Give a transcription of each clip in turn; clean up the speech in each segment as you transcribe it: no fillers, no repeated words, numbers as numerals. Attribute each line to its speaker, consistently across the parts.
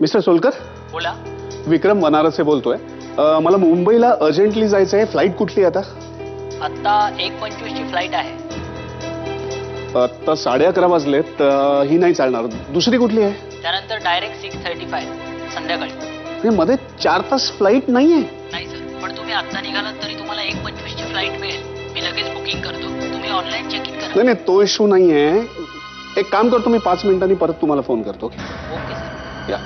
Speaker 1: Mister Solkar,
Speaker 2: बोला.
Speaker 1: विक्रम वनारसे बोलतोय. मला मुंबईला अर्जंटली जायचं आहे. फ्लाईट कुठली आता?
Speaker 2: आता 1:25 ची फ्लाईट आहे.
Speaker 1: आता 11:30 वाजलेत. ही नाही चालणार. दुसरी कुठली आहे?
Speaker 2: त्यानंतर डायरेक्ट 6:35 संध्याकाळी.
Speaker 1: हे मध्ये 4 तास फ्लाईट नाहीये.
Speaker 2: नाही सर, पण तुम्ही आता निघालात तरी तुम्हाला 1:25 ची फ्लाईट मिळेल. मी लगेच बुकिंग करतो. तुम्ही ऑनलाईन चेक इन करा.
Speaker 1: नाही नाही, तो इश्यू नाहीये. एक काम करतो, मी 5 मिनिटांनी परत तुम्हाला फोन करतो.
Speaker 2: Okay sir.
Speaker 1: या.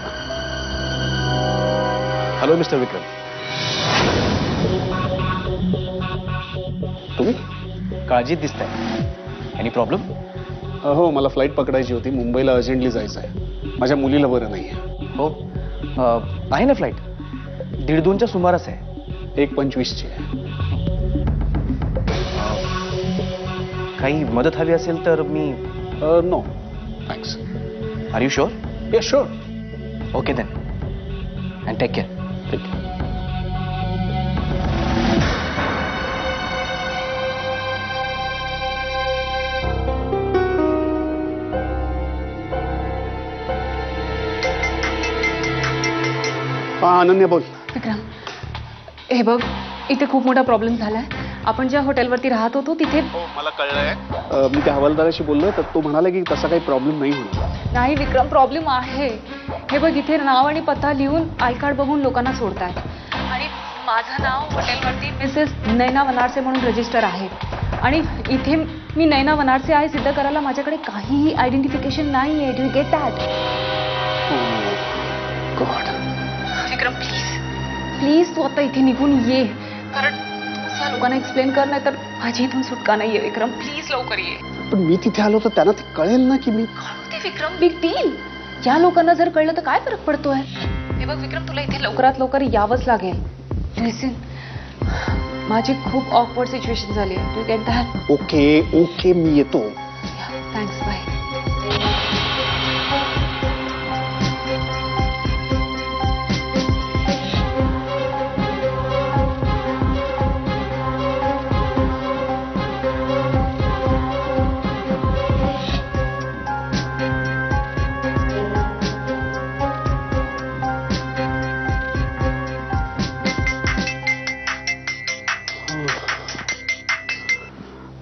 Speaker 3: हॅलो मिस्टर विक्रम.
Speaker 1: तुम्ही?
Speaker 3: काळजीत दिसताय. Any problem?
Speaker 1: हो, मला फ्लाईट पकडायची होती. मुंबईला अर्जंटली जायचं आहे. माझ्या मुलीला बरं नाहीये.
Speaker 3: हो, आहे ना फ्लाईट. 1:30च्या सुमारास आहे.
Speaker 1: 1:25 ची आहे.
Speaker 3: काही मदत हवी असेल तर मी.
Speaker 1: No thanks.
Speaker 3: Are you sure?
Speaker 1: Yeah sure.
Speaker 3: Okay then, and take care.
Speaker 1: ठीक आहे. हा अनन्या बोल.
Speaker 4: विक्रम, हे बघ, इथे खूप मोठा प्रॉब्लेम झालाय. आपण ज्या हॉटेलवरती राहत होतो तिथे.
Speaker 1: हो, मला कळलंय. मी त्या हवालदाराशी बोललो तर तो म्हणाला की तसा काही प्रॉब्लेम नाही होणार.
Speaker 4: नाही विक्रम, प्रॉब्लेम आहे. हे बघ, इथे नाव आणि पत्ता लिहून आय कार्ड बघून लोकांना सोडतायत. आणि माझं नाव हॉटेलवरती मिसेस नैना वनारसे म्हणून रजिस्टर आहे. आणि इथे मी नैना वनारसे आहे सिद्ध करायला माझ्याकडे काहीही आयडेंटिफिकेशन नाही आहे. Do you get that?
Speaker 1: God.
Speaker 4: Vikram please please, तू आता इथे निघून ये. कारण असं लोकांना एक्सप्लेन कर, नाही तर माझी इथून सुटका नाहीये. विक्रम प्लीज लवकर ये.
Speaker 1: पण मी तिथे आलो तर त्यांना ते कळेल ना की मी.
Speaker 4: ते विक्रम, बिग डील. या लोकांना जर कळलं तर काय फरक पडतोय? हे बघ विक्रम, तुला इथे लवकरात लवकर यावंच लागेल. लिसन, माझी खूप ऑकवर्ड सिच्युएशन झाली आहे. Do get that?
Speaker 1: Okay okay, मी येतो.
Speaker 4: Thanks, bye.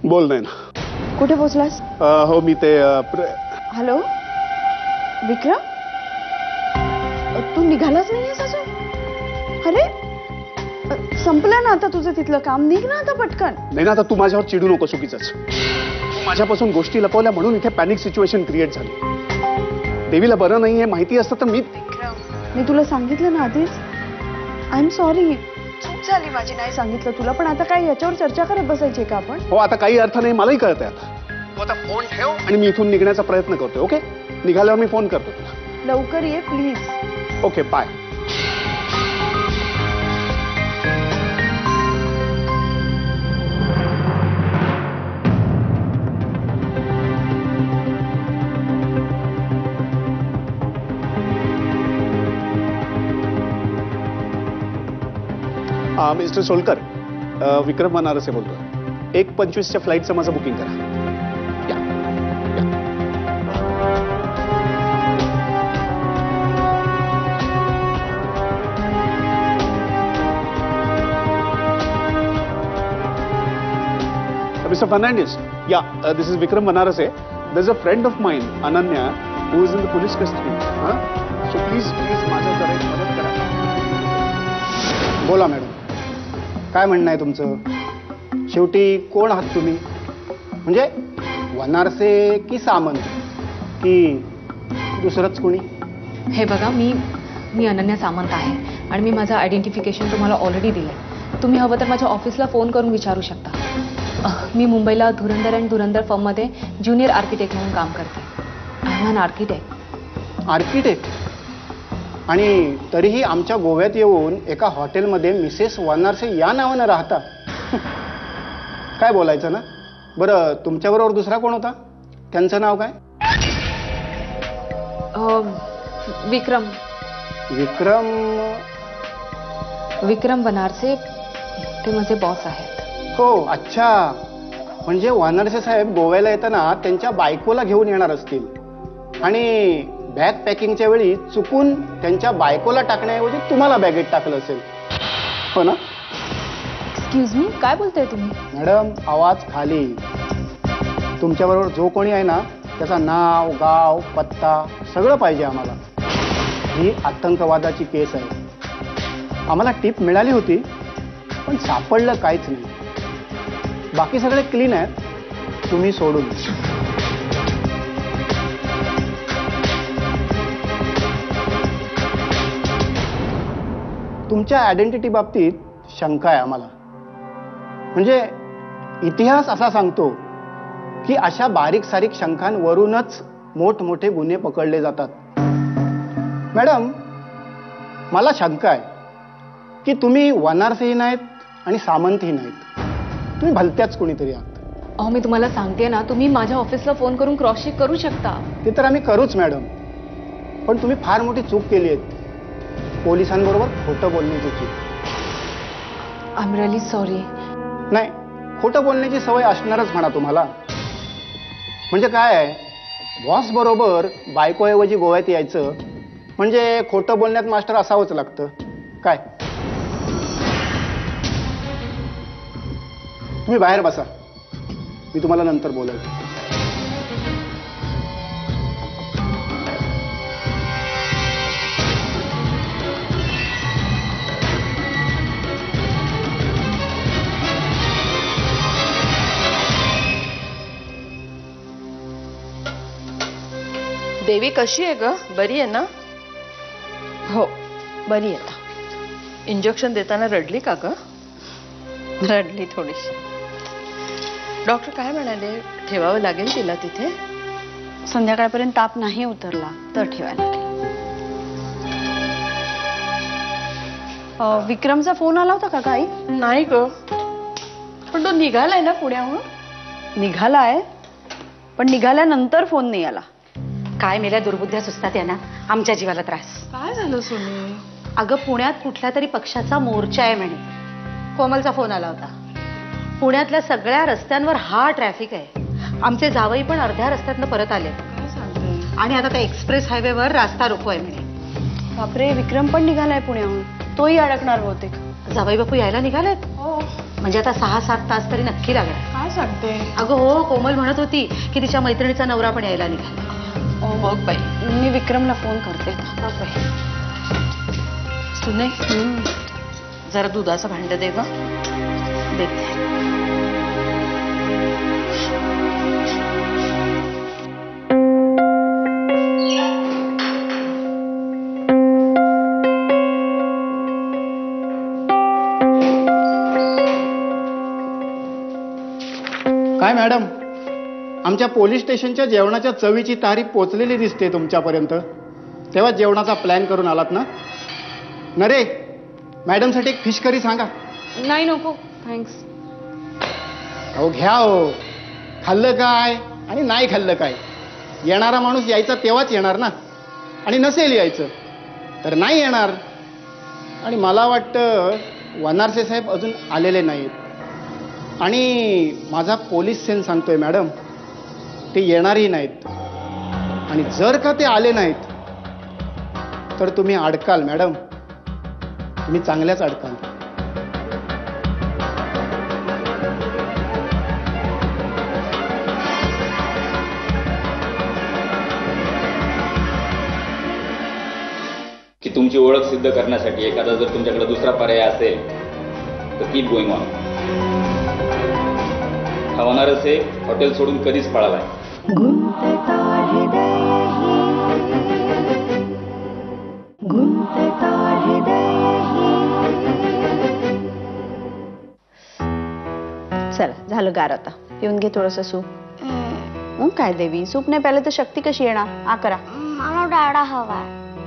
Speaker 1: बोल नाही ना.
Speaker 5: कुठे पोहोचलास?
Speaker 1: हो, मी ते
Speaker 5: हॅलो विक्रम, तू निघालाच नाहीयेस अजून? अरे संपलं ना आता तुझं तिथलं काम. निघ ना आता पटकन.
Speaker 1: नाही ना, आता तू माझ्यावर चिडू नको. चुकीचंच. तू माझ्यापासून गोष्टी लपवल्या म्हणून इथे पॅनिक सिच्युएशन क्रिएट झाली. देवीला बरं नाहीये माहिती असतं तर मी.
Speaker 5: मी तुला सांगितलं ना आधीच. I am sorry. चूक झाली माझी, नाही सांगितलं तुला. पण आता काय याच्यावर चर्चा करत बसायची का आपण?
Speaker 1: हो, आता काही अर्थ नाही. मलाही कळतंय. आता तू आता फोन ठेव आणि मी इथून निघण्याचा प्रयत्न करतोय. ओके, निघाल्यावर मी फोन करतो तुला.
Speaker 5: लवकर ये please.
Speaker 1: Okay, bye. Mister Solkar, Vikram Vanarase बोलतोय. 1:25च्या फ्लाईटचं माझं बुकिंग करा. या. Mr. Fernandez, yeah, this is Vikram Vanarase. There's a friend of mine, Ananya, who is in the police custody. So please, माझं जरा एक मदत करा.
Speaker 6: बोला मॅडम, काय म्हणणं आहे तुमचं? शेवटी कोण आहात तुम्ही? म्हणजे वनारसे की सामंत की दुसरंच कोणी?
Speaker 4: हे बघा, मी अनन्या सामंत आहे आणि मी माझं आयडेंटिफिकेशन तुम्हाला ऑलरेडी दिलंय. तुम्ही हवं तर माझ्या ऑफिसला फोन करून विचारू शकता. मी मुंबईला धुरंधर अँड धुरंधर फर्ममध्ये ज्युनियर आर्किटेक्ट म्हणून काम करते. I am an architect.
Speaker 6: Architect? आणि तरीही आमच्या गोव्यात येऊन एका हॉटेलमध्ये मिसेस वनारसे या नावानं राहता. काय बोलायचं ना. बरं, तुमच्याबरोबर दुसरा कोण होता? त्यांचं नाव काय?
Speaker 4: विक्रम.
Speaker 5: विक्रम वनारसे, ते माझे बॉस आहेत.
Speaker 6: हो, अच्छा. म्हणजे वानरसे साहेब गोव्याला येताना त्यांच्या बायकोला घेऊन येणार असतील आणि बॅग पॅकिंगच्या वेळी चुकून त्यांच्या बायकोला टाकण्याऐवजी तुम्हाला बॅगेत टाकलं असेल, हो ना?
Speaker 5: एक्सक्यूज मी, काय बोलताय तुम्ही?
Speaker 6: मॅडम, आवाज खाली. तुमच्याबरोबर जो कोणी आहे ना त्याचा नाव, गाव, पत्ता सगळं पाहिजे आम्हाला. ही आतंकवादाची केस आहे. आम्हाला टिप मिळाली होती पण सापडलं काहीच नाही. बाकी सगळे क्लीन आहेत, तुम्ही सोडून. तुमच्या आयडेंटिटी बाबतीत शंका आहे आम्हाला. म्हणजे इतिहास असा सांगतो की अशा बारीक सारीक शंकांवरूनच मोठमोठे गुन्हे पकडले जातात. मॅडम, मला शंका आहे की तुम्ही वनारसेही नाहीत आणि सामंतही नाहीत. तुम्ही भलत्याच कोणीतरी आहात.
Speaker 4: अहो मी तुम्हाला सांगते ना, तुम्ही माझ्या ऑफिसला फोन करून क्रॉस चेक करू शकता.
Speaker 6: ते तर आम्ही करूच मॅडम, पण तुम्ही फार मोठी चूक केली आहे. पोलिसांबरोबर खोटं बोलण्याची चूक.
Speaker 4: I am really sorry.
Speaker 6: नाही, खोटं बोलण्याची सवय असणारच म्हणा तुम्हाला. म्हणजे काय आहे, बॉस बरोबर बायकोऐवजी गोव्यात यायचं म्हणजे खोटं बोलण्यात मास्टर असावंच लागतं काय? तुम्ही बाहेर बसा, मी तुम्हाला नंतर बोलेल.
Speaker 7: देवी कशी आहे ग? बरी आहे ना?
Speaker 5: हो, बरी आता.
Speaker 7: इंजेक्शन देताना रडली का ग?
Speaker 5: रडली थोडीशी.
Speaker 7: डॉक्टर काय म्हणाले? ठेवावं लागेल तिला तिथे?
Speaker 5: संध्याकाळपर्यंत ताप नाही उतरला तर ठेवायला लागेल. विक्रमचा फोन आला होता का काही?
Speaker 7: नाही ग, पण तो निघालाय ना पुण्याहून?
Speaker 5: निघालाय, पण निघाल्यानंतर फोन नाही आला.
Speaker 8: काय मेल्या दुर्बुद्ध्या सुचतात यांना, आमच्या जीवाला त्रास.
Speaker 7: काय झालं सोनी?
Speaker 8: अगं पुण्यात कुठल्या तरी पक्षाचा मोर्चा आहे म्हणे. कोमलचा फोन आला होता. पुण्यातल्या सगळ्या रस्त्यांवर हा ट्रॅफिक आहे. आमचे जावई पण अर्ध्या रस्त्यातनं परत आले
Speaker 7: काय सांगते?
Speaker 8: आणि आता त्या एक्सप्रेस हायवेवर रास्ता रोको आहे म्हणे.
Speaker 5: बापरे, विक्रम पण निघालाय पुण्याहून. तोही अडकणार बहुतेक.
Speaker 8: जावई बापू यायला निघालेत.
Speaker 7: हो.
Speaker 8: म्हणजे आता 6-7 तास तरी नक्की लागणार.
Speaker 7: काय सांगते?
Speaker 8: अगं हो, कोमल म्हणत होती की तिच्या मैत्रिणीचा नवरा पण यायला निघाला.
Speaker 7: ओ बघ बाई.
Speaker 5: मी विक्रमला फोन करते.
Speaker 7: सुने, जरा दुधाचं भांड दे ग.
Speaker 8: देते.
Speaker 6: काय मॅडम, आमच्या पोलीस स्टेशनच्या जेवणाच्या चवीची तारीख पोचलेली दिसते तुमच्यापर्यंत. तेव्हा जेवणाचा प्लॅन करून आलात ना? नरे, मॅडमसाठी एक फिश करी सांगा.
Speaker 4: नाही नको, थँक्स.
Speaker 6: अहो घ्या हो. खाल्लं काय आणि नाही खाल्लं काय, येणारा माणूस यायचा तेव्हाच येणार ना. आणि नसेल यायचं तर नाही येणार. आणि मला वाटतं वनारसे साहेब अजून आलेले नाहीत. आणि माझा पोलीस सेन सांगतोय मॅडम, ते येणारही नाहीत. आणि जर का ते आले नाहीत तर तुम्ही अडकाल मॅडम. तुम्ही चांगल्याच अडकाल.
Speaker 9: की तुमची ओळख सिद्ध करण्यासाठी एखादा जर तुमच्याकडे दुसरा पर्याय असेल तर कीप गोइंग ऑन. हा वनारसे हॉटेल सोडून कधीच पळालाय.
Speaker 5: चला, झालं गार आता. पिऊन घे थोडंसं सूप. काय देवी, सूप नाही प्यायलं तर शक्ती कशी येणार? आ करा.
Speaker 10: मला डाडा हवा.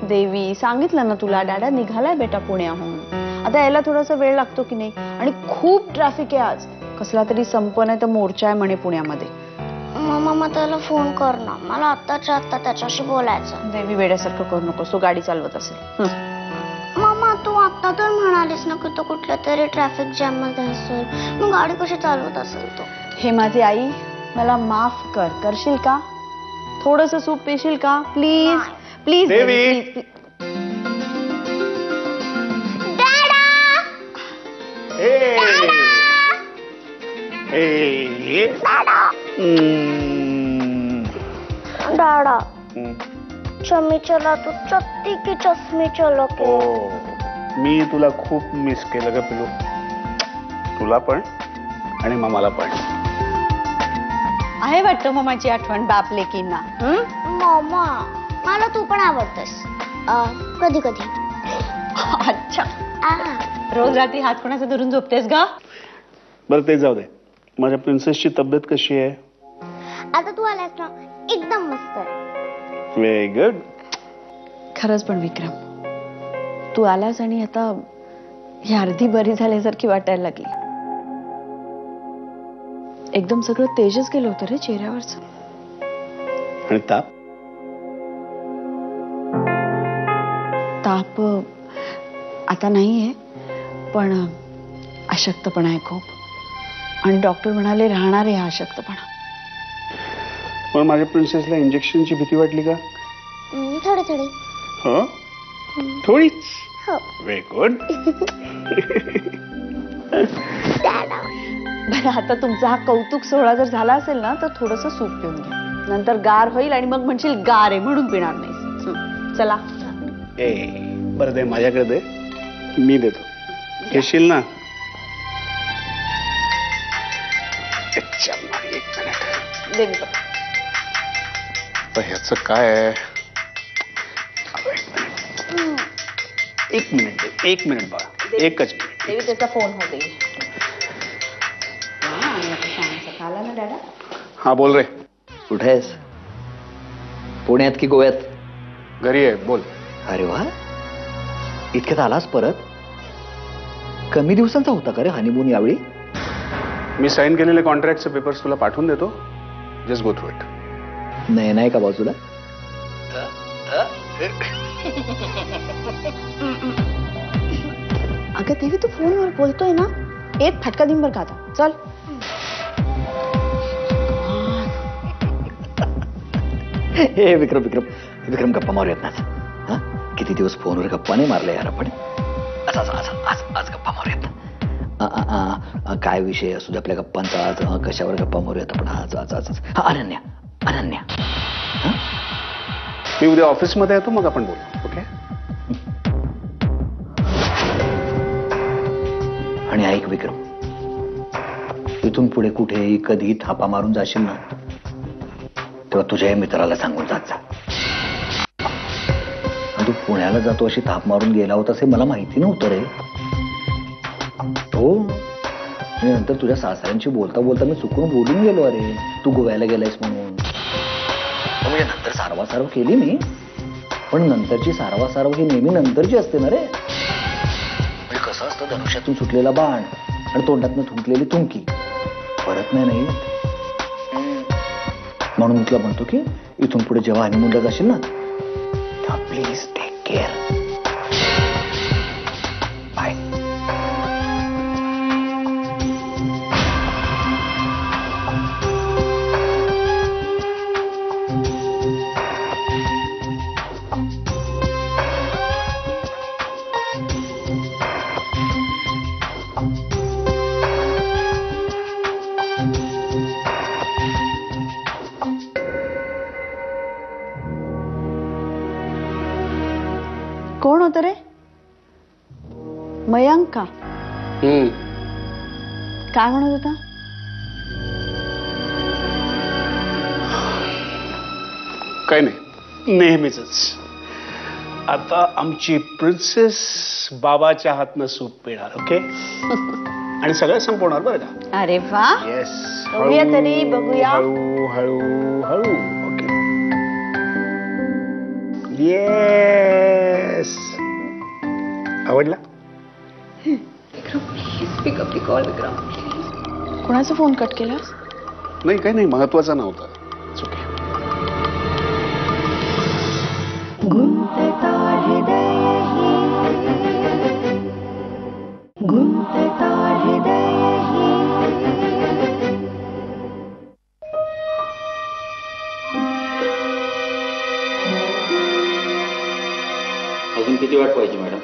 Speaker 5: देवी, सांगितलं ना तुला, डाडा निघालाय बेटा पुण्याहून. आता यायला थोडासा वेळ लागतो की नाही. आणि खूप ट्रॅफिक आहे आज. कसला तरी संप नाही तर मोर्चा आहे म्हणे पुण्यामध्ये.
Speaker 10: मम्मा त्याला फोन कर ना, मला आत्ताच्या आत्ता त्याच्याशी बोलायचं.
Speaker 5: देवी, वेड्यासारखं करू नकोस, तो गाडी चालवत असेल.
Speaker 10: मम्मा तू आता तर म्हणालीस ना की तो कुठल्या तरी ट्रॅफिक जॅम मध्ये असेल, मग गाडी कशी चालवत असेल तो?
Speaker 5: हे माझी आई, मला माफ करशील का? थोडस सूप पिशील का? प्लीज प्लीज
Speaker 1: देवी.
Speaker 5: प्लीज.
Speaker 10: दादा चमी चला तू चत्ती की चष्मी चलो के.
Speaker 1: मी तुला खूप मिस केलं ग पिलू, तुला पण आणि मामाला पण.
Speaker 5: आहे वाटतं ममाची आठवण बाप लेकींना.
Speaker 10: मामा मला तू पण आवडतस कधी कधी.
Speaker 5: अच्छा. रोज रात्री हात कोणाचा धरून झोपतेस ग?
Speaker 1: बरं ते जाऊ दे, माझ्या प्रिन्सेसची तब्येत कशी आहे?
Speaker 10: आता तू आलास ना एकदम मस्त आहे.
Speaker 1: Very good.
Speaker 5: खरंच पण विक्रम, तू आलास आणि आता ही अर्धी बरी झाल्यासारखी वाटायला लागली. एकदम सगळं तेजच गेलं होतं रे चेहऱ्यावरच.
Speaker 1: आणि ताप?
Speaker 5: ताप आता नाहीये, पण अशक्तपणा आहे खूप. आणि डॉक्टर म्हणाले राहणार आहे हा अशक्तपणा.
Speaker 1: पण माझ्या प्रिन्सेसला इंजेक्शनची भीती वाटली का?
Speaker 10: थोडी थोडी.
Speaker 1: हो, थोडीच.
Speaker 10: हो.
Speaker 1: Very good.
Speaker 5: बरं, आता तुमचा हा कौतुक सोहळा जर झाला असेल ना, तर थोडस सूप पिऊन घ्या. नंतर गार होईल आणि मग म्हणशील गार आहे म्हणून पिणार नाहीस. चला.
Speaker 1: बरं दे, माझ्याकडे दे, मी देतो. घेशील ना? अच्छा, एक मिनिट.
Speaker 5: देवी
Speaker 1: तर ह्याचं काय आहे? एक मिनिट बाळा, एकच मिनिट.
Speaker 5: देवी त्याचा फोन होते. आला ना डॅडा?
Speaker 1: हा बोल रे.
Speaker 11: कुठे आहेस? पुण्यात की गोव्यात?
Speaker 1: घरी आहे, बोल.
Speaker 11: अरे वा, इतक्यात आलास परत? कमी दिवसांचा होता का रे हनीमून यावेळी?
Speaker 1: मी साईन केलेले कॉन्ट्रॅक्टचे पेपर्स तुला पाठवून देतो, जस्ट गो थ्रू इट.
Speaker 11: नाही का बाजूला?
Speaker 5: अगं देवी, तू फोनवर बोलतोय ना, एक फटका दिन बर का आता. चल.
Speaker 11: हे विक्रम विक्रम विक्रम, गप्पा मारूयात ना. हा, किती दिवस फोनवर गप्पा नाही मारल्या यार आपण. आज गप्पा मारूयात. काय विषय असू दे आपल्या गप्पांचा. आज कशावर गप्पा मारूयात आपण? आज अनन्या.
Speaker 1: मी उद्या ऑफिसमध्ये येतो, मग आपण बोलू. ओके?
Speaker 11: आणि ऐक विक्रम, इथून पुढे कुठेही कधी थापा मारून जाशील ना, तेव्हा तुझ्या या मित्राला सांगून जात जा. तू पुण्याला जातो अशी थाप मारून गेला होतास हे मला माहिती नव्हतं रे. हो, नंतर तुझ्या सासऱ्यांशी बोलता बोलता मी चुकून बोलून गेलो, अरे तू गोव्याला गेलायस म्हणून. म्हणजे नंतर सारवासारव केली मी, पण नंतरची सारवासारव ही नेहमी नंतरची असते ना रे. म्हणजे कसं असतं, धनुष्यातून सुटलेला बाण आणि तोंडातून थुंकलेली थुंकी परत नाही. म्हणून मी तुला म्हणतो की इथून पुढे जेव्हा हनीमूनला जाशील ना, तेव्हा प्लीज टेक केअर. बाय.
Speaker 5: कोण होतं रे? मयांक का? काय म्हणत होता?
Speaker 1: काही नाही, नेहमीच. आता आमची प्रिन्सेस बाबाच्या हातनं सूप पिणार. ओके? आणि सगळं संपवणार बरं का?
Speaker 5: अरे वा.
Speaker 1: येस.
Speaker 5: बघूया तरी, बघूया.
Speaker 1: हळू हळू हळू. ओके. येस. आवडला?
Speaker 5: कोणाचा फोन कट केला?
Speaker 1: नाही, काही नाही, महत्वाचा नव्हता. ओके.
Speaker 9: किती वाट पाहिजे मॅडम?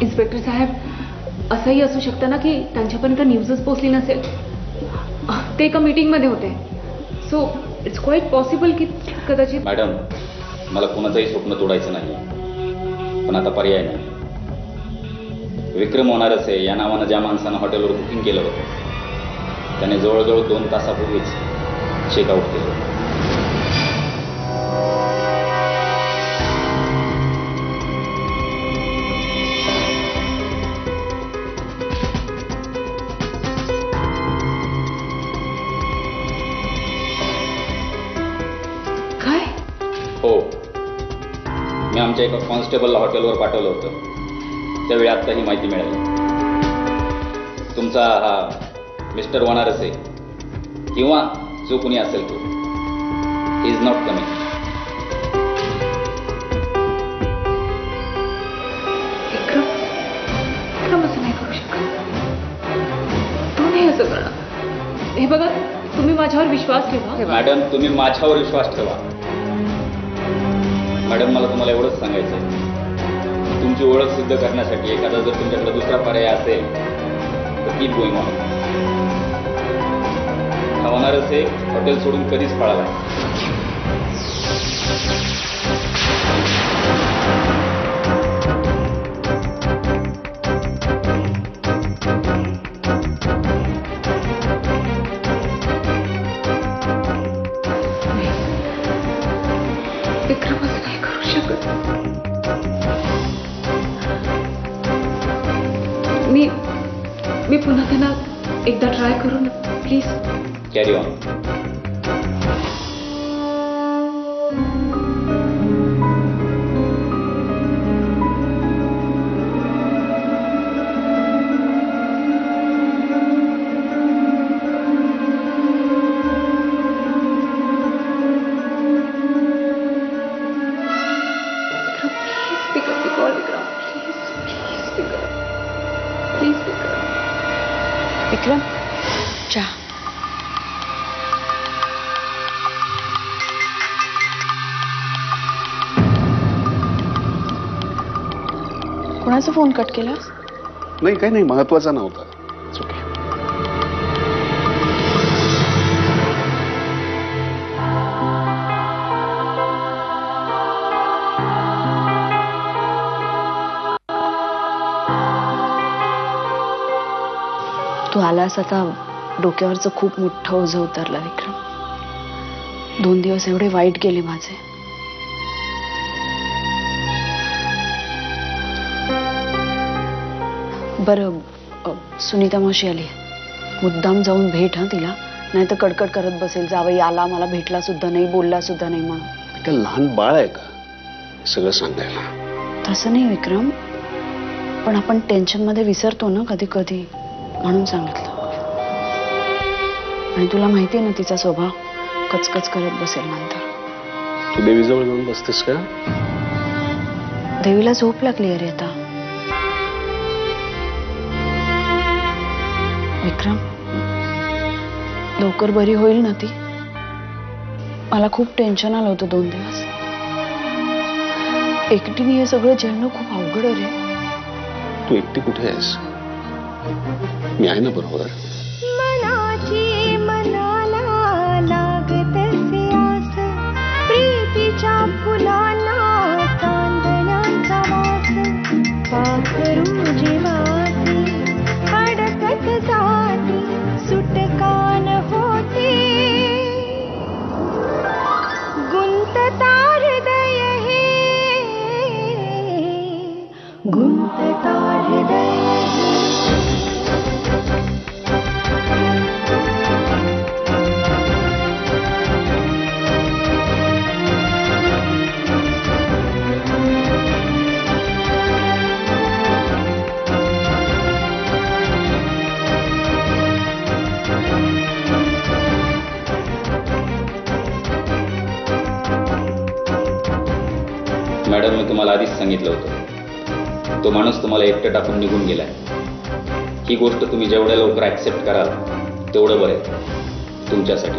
Speaker 4: इन्स्पेक्टर साहेब, असंही असू शकतं ना की त्यांच्यापर्यंत न्यूजच पोहोचली नसेल. ते एका मीटिंगमध्ये होते. सो इट्स क्वाईट पॉसिबल की कदाचित.
Speaker 9: मॅडम, मला कोणाचंही स्वप्न तोडायचं नाही, पण आता पर्याय नाही. विक्रम वनारसे या नावानं ज्या माणसानं हॉटेलवर बुकिंग केलं होतं त्याने जवळजवळ 2 तासापूर्वीच चेकआउट केलं होतं.
Speaker 4: काय?
Speaker 9: हो, मी आमच्या एका कॉन्स्टेबलला हॉटेलवर पाठवलं होतं. त्यावेळी आत्ता ही माहिती मिळाली. तुमचा हा मिस्टर वनारसे किंवा जो कुणी असेल तो इज नॉट कमिंग.
Speaker 4: विक्रम असं नाही करू शकत. तू नाही असं करणार. हे बघा, तुम्ही माझ्यावर विश्वास ठेवा.
Speaker 9: मॅडम, तुम्ही माझ्यावर विश्वास ठेवा. मॅडम, मला तुम्हाला एवढंच सांगायचं आहे, तुमची ओळख सिद्ध करण्यासाठी एखादा जर तुमच्याकडे दुसरा पर्याय असेल तर कीप गोइंग ऑन. हा वनारसे हॉटेल सोडून कधीच पळाला.
Speaker 4: विक्रम असं नाही करू शकत. मी पुन्हा त्यांना एकदा ट्राय करू ना प्लीज.
Speaker 9: Carry on.
Speaker 5: विक्रम, चहा. कोणाचा फोन कट केलास?
Speaker 1: नाही, काही नाही, महत्वाचा नव्हता. It's okay.
Speaker 5: तू आलास आता डोक्यावरचं खूप मोठं ओझं उतरलं विक्रम. 2 दिवस एवढे वाईट गेले माझे. बरं, सुनीता मावशी आली. मुद्दाम जाऊन भेट हा तिला, नाही तर कडकड करत बसेल, जावई आला मला भेटला सुद्धा नाही, बोलला सुद्धा नाही म्हणून.
Speaker 1: का लहान बाळ आहे का सगळं सांगायला?
Speaker 5: तसं नाही विक्रम, पण आपण टेन्शनमध्ये विसरतो ना कधी कधी, म्हणून सांगितलं. आणि तुला माहिती आहे ना तिचा स्वभाव, कचकच करत बसेल नंतर.
Speaker 1: तू देवीजवळ जाऊन बसतेस का?
Speaker 5: देवीला झोप लागली अरे आता. विक्रम, लवकर बरी होईल ना ती? मला खूप टेन्शन आलं होतं 2 दिवस. एकटीने हे सगळं झेलणं खूप अवघड आहे रे.
Speaker 1: तू एकटी कुठे आहेस? मी आहे ना बरोबर.
Speaker 10: मनाची मनाला लागतसे आस, प्रीतीच्या फुलांना चांदण्याचा वास, पाखरू जीवाची अडकत जाती, सुटकान होती, गुंतता हृदय हे, गुंतता हृदय हे.
Speaker 9: मॅडम, मी तुम्हाला आधीच सांगितलं होतं, तो माणूस तुम्हाला एकटं टाकून निघून गेलाय. ही गोष्ट तुम्ही जेवढ्या लवकर ऍक्सेप्ट कराल तेवढं बरं आहे तुमच्यासाठी.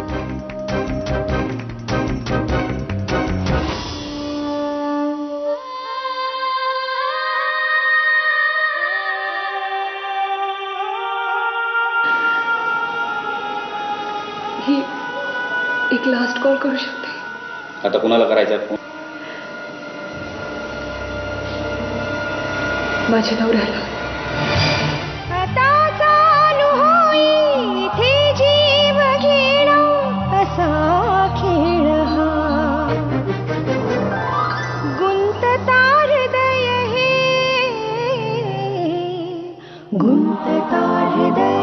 Speaker 4: ही एक लास्ट कॉल करू शकते?
Speaker 9: आता कुणाला करायचा फोन?
Speaker 4: माझ्या नवऱ्याला.
Speaker 10: आता चालू होई इथे जीव घेणं असा खेळ हा गुंतता हृदय हे गुंतता हृदय